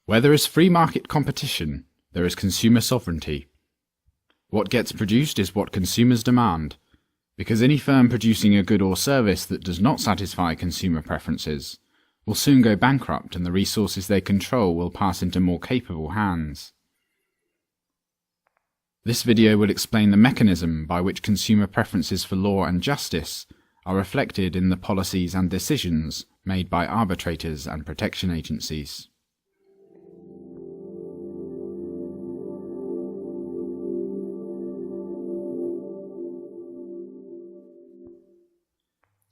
Where there is free market competition, there is consumer sovereignty. What gets produced is what consumers demand, because any firm producing a good or service that does not satisfy consumer preferences will soon go bankrupt and the resources they control will pass into more capable hands. This video will explain the mechanism by which consumer preferences for law and justice are reflected in the policies and decisions made by arbitrators and protection agencies.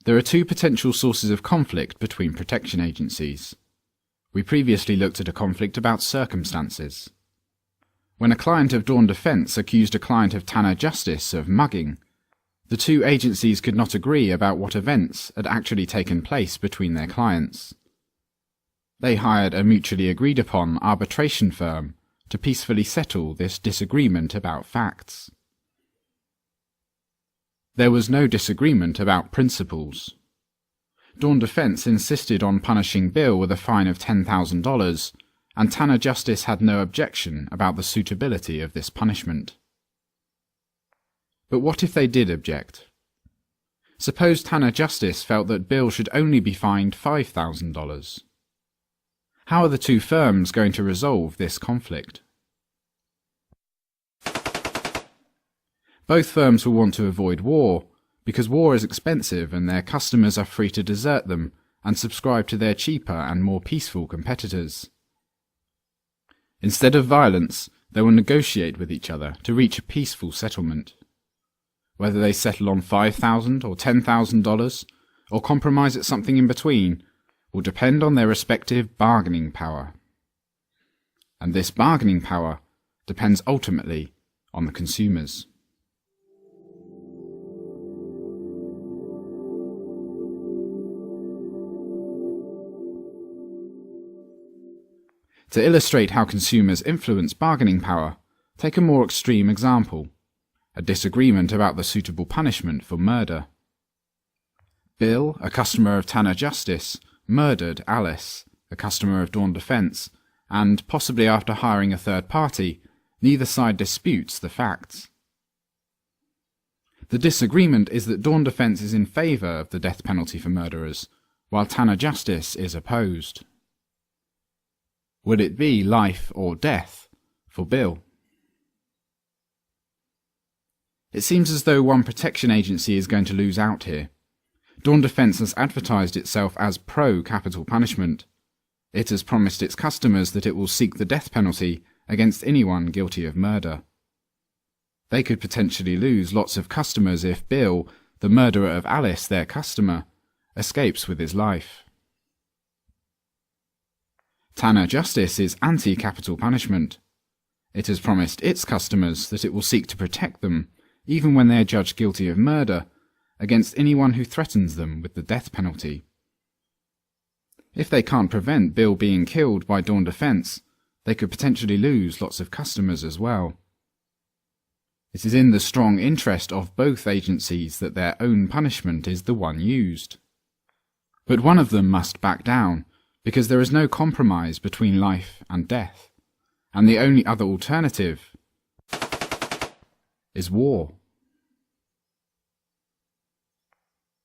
There are two potential sources of conflict between protection agencies. We previously looked at a conflict about circumstances. When a client of Dawn Defense accused a client of Tanner Justice of mugging, the two agencies could not agree about what events had actually taken place between their clients. They hired a mutually agreed upon arbitration firm to peacefully settle this disagreement about facts. There was no disagreement about principles. Dawn Defense insisted on punishing Bill with a fine of $10,000, and Tanner Justice had no objection about the suitability of this punishment. But what if they did object? Suppose Tanner Justice felt that Bill should only be fined $5,000. How are the two firms going to resolve this conflict? Both firms will want to avoid war, because war is expensive and their customers are free to desert them and subscribe to their cheaper and more peaceful competitors. Instead of violence, they will negotiate with each other to reach a peaceful settlement. Whether they settle on $5,000 or $10,000, or compromise at something in between, will depend on their respective bargaining power. And this bargaining power depends ultimately on the consumers. To illustrate how consumers influence bargaining power, take a more extreme example, a disagreement about the suitable punishment for murder. Bill, a customer of Tanner Justice, murdered Alice, a customer of Dawn Defense, and, possibly after hiring a third party, neither side disputes the facts. The disagreement is that Dawn Defense is in favour of the death penalty for murderers, while Tanner Justice is opposed. Would it be life or death for Bill? It seems as though one protection agency is going to lose out here. Dawn Defense has advertised itself as pro-capital punishment. It has promised its customers that it will seek the death penalty against anyone guilty of murder. They could potentially lose lots of customers if Bill, the murderer of Alice, their customer, escapes with his life. Tanner Justice is anti-capital punishment. It has promised its customers that it will seek to protect them, even when they are judged guilty of murder, against anyone who threatens them with the death penalty. If they can't prevent Bill being killed by Dawn Defense, they could potentially lose lots of customers as well. It is in the strong interest of both agencies that their own punishment is the one used. But one of them must back down, because there is no compromise between life and death, and the only other alternative is war.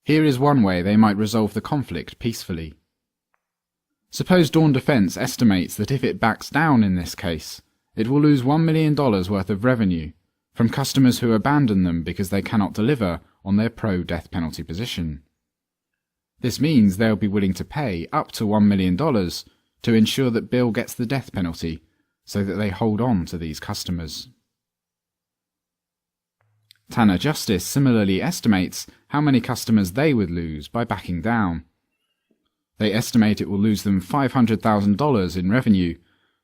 Here is one way they might resolve the conflict peacefully. Suppose Dawn Defense estimates that if it backs down in this case, it will lose $1 million worth of revenue from customers who abandon them because they cannot deliver on their pro-death penalty position. This means they'll be willing to pay up to $1 million to ensure that Bill gets the death penalty, so that they hold on to these customers. Tanner Justice similarly estimates how many customers they would lose by backing down. They estimate it will lose them $500,000 in revenue,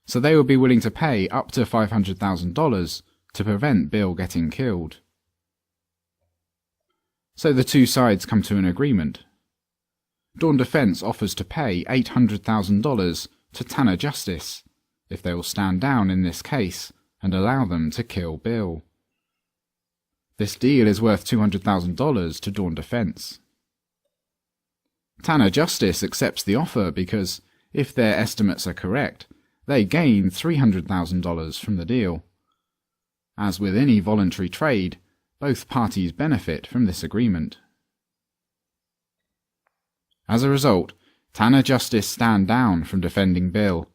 so they will be willing to pay up to $500,000 to prevent Bill getting killed. So the two sides come to an agreement. Dawn Defense offers to pay $800,000 to Tanner Justice if they will stand down in this case and allow them to kill Bill. This deal is worth $200,000 to Dawn Defense. Tanner Justice accepts the offer because, if their estimates are correct, they gain $300,000 from the deal. As with any voluntary trade, both parties benefit from this agreement. As a result, Tanner Justice stand down from defending Bill,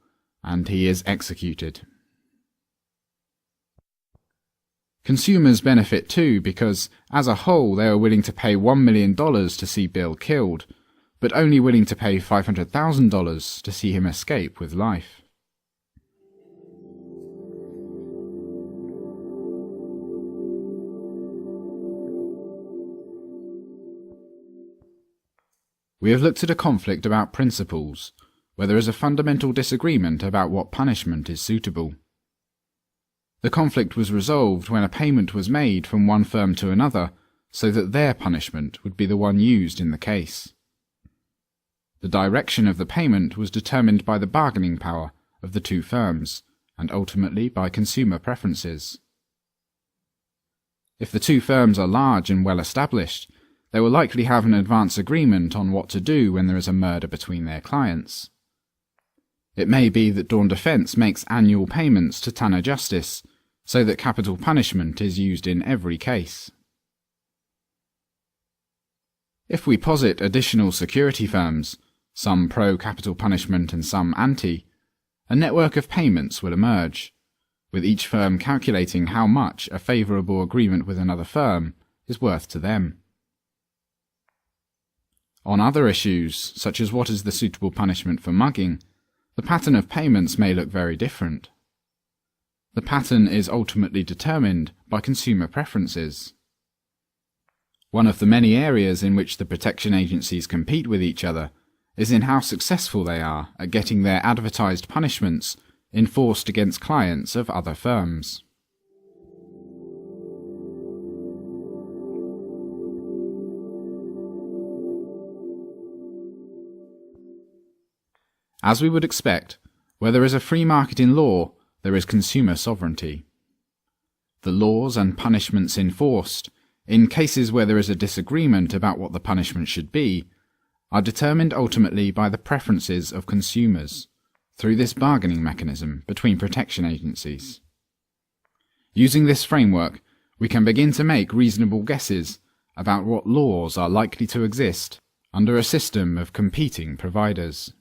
and he is executed. Consumers benefit too because, as a whole, they are willing to pay $1 million to see Bill killed, but only willing to pay $500,000 to see him escape with life. We have looked at a conflict about principles, where there is a fundamental disagreement about what punishment is suitable. The conflict was resolved when a payment was made from one firm to another so that their punishment would be the one used in the case. The direction of the payment was determined by the bargaining power of the two firms, and ultimately by consumer preferences. If the two firms are large and well established, they will likely have an advance agreement on what to do when there is a murder between their clients. It may be that Dawn Defense makes annual payments to Tanner Justice, so that capital punishment is used in every case. If we posit additional security firms, some pro-capital punishment and some anti, a network of payments will emerge, with each firm calculating how much a favourable agreement with another firm is worth to them. On other issues, such as what is the suitable punishment for mugging, the pattern of payments may look very different. The pattern is ultimately determined by consumer preferences. One of the many areas in which the protection agencies compete with each other is in how successful they are at getting their advertised punishments enforced against clients of other firms. As we would expect, where there is a free market in law, there is consumer sovereignty. The laws and punishments enforced, in cases where there is a disagreement about what the punishment should be, are determined ultimately by the preferences of consumers, through this bargaining mechanism between protection agencies. Using this framework, we can begin to make reasonable guesses about what laws are likely to exist under a system of competing providers.